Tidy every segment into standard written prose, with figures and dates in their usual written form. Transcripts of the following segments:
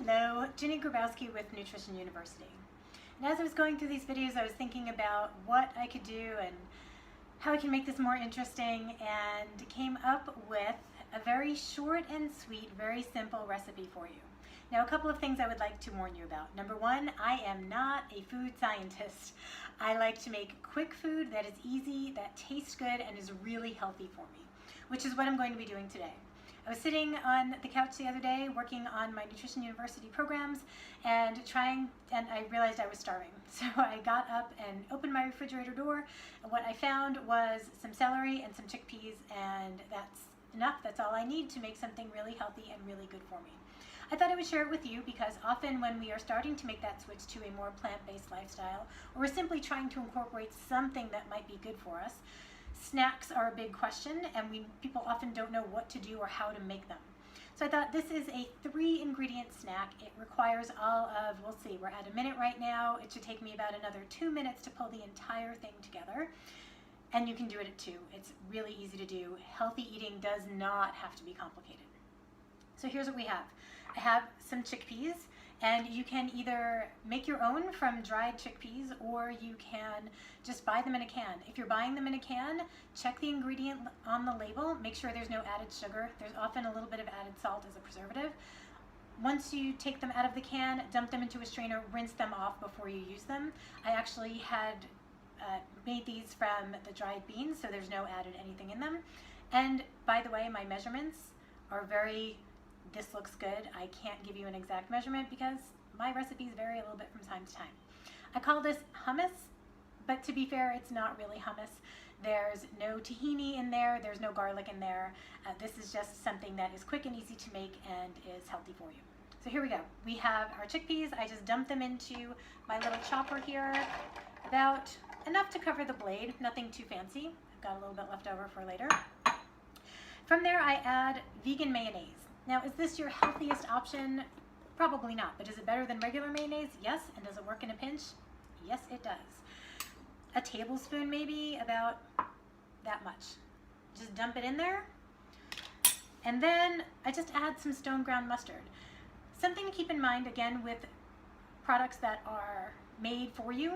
Hello, Jenny Grabowski with Nutrition University. And as I was going through these videos, I was thinking about what I could do and how I can make this more interesting, and came up with a very short and sweet, very simple recipe for you. Now, a couple of things I would like to warn you about. Number one, I am not a food scientist. I like to make quick food that is easy, that tastes good, and is really healthy for me, which is what I'm going to be doing today. I was sitting on the couch the other day working on my Nutrition University programs and I realized I was starving. So I got up and opened my refrigerator door, and what I found was some celery and some chickpeas, and that's enough. That's all I need to make something really healthy and really good for me. I thought I would share it with you because often when we are starting to make that switch to a more plant-based lifestyle, or we're simply trying to incorporate something that might be good for us, snacks are a big question, and people often don't know what to do or how to make them. So I thought this is a 3-ingredient snack. It requires all of, we'll see, we're at a minute right now. It should take me about another 2 minutes to pull the entire thing together. And you can do it at 2. It's really easy to do. Healthy eating does not have to be complicated. So here's what we have. I have some chickpeas, and you can either make your own from dried chickpeas, or you can just buy them in a can. If you're buying them in a can, check the ingredient on the label. Make sure there's no added sugar. There's often a little bit of added salt as a preservative. Once you take them out of the can, dump them into a strainer, rinse them off before you use them. I actually had made these from the dried beans, so there's no added anything in them. And by the way, my measurements are this looks good. I can't give you an exact measurement because my recipes vary a little bit from time to time. I call this hummus, but to be fair, it's not really hummus. There's no tahini in there, there's no garlic in there. This is just something that is quick and easy to make and is healthy for you. So here we go. We have our chickpeas. I just dumped them into my little chopper here, about enough to cover the blade, nothing too fancy. I've got a little bit left over for later. From there, I add vegan mayonnaise. Now, is this your healthiest option? Probably not, but is it better than regular mayonnaise? Yes. And does it work in a pinch? Yes, it does. A tablespoon, maybe, about that much. Just dump it in there. And then I just add some stone ground mustard. Something to keep in mind, again, with products that are made for you,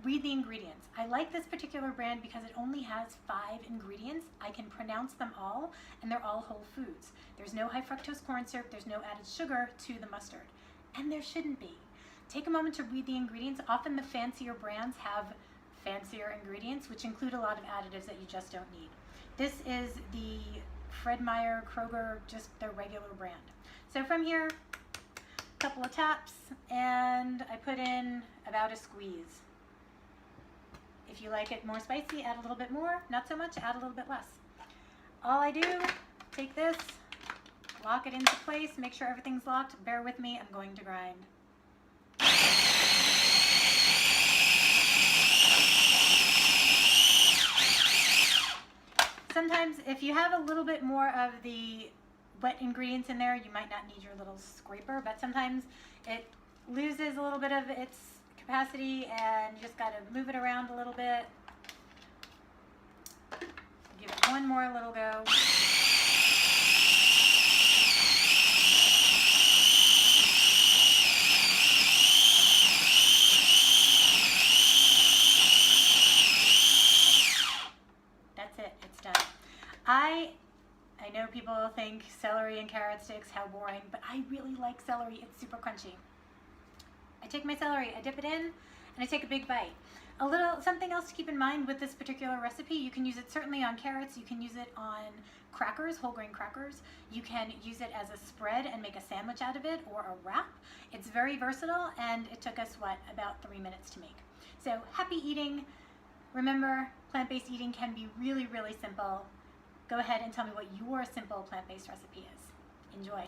read the ingredients. I like this particular brand because it only has 5 ingredients. I can pronounce them all, and they're all whole foods. There's no high fructose corn syrup, there's no added sugar to the mustard, and there shouldn't be. Take a moment to read the ingredients. Often the fancier brands have fancier ingredients, which include a lot of additives that you just don't need. This is the Fred Meyer Kroger, just their regular brand. So from here, a couple of taps, and I put in about a squeeze. If you like it more spicy, add a little bit more. Not so much, add a little bit less. All I do, take this, lock it into place, make sure everything's locked. Bear with me, I'm going to grind. Sometimes if you have a little bit more of the wet ingredients in there, you might not need your little scraper, but sometimes it loses a little bit of its capacity, and you just got to move it around a little bit. Give it one more little go. That's it, it's done. I know people think celery and carrot sticks, how boring, but I really like celery. It's super crunchy. I take my celery, I dip it in, and I take a big bite. Something else to keep in mind with this particular recipe, you can use it certainly on carrots, you can use it on crackers, whole grain crackers. You can use it as a spread and make a sandwich out of it, or a wrap. It's very versatile, and it took us, about 3 minutes to make. So happy eating. Remember, plant-based eating can be really, really simple. Go ahead and tell me what your simple plant-based recipe is. Enjoy.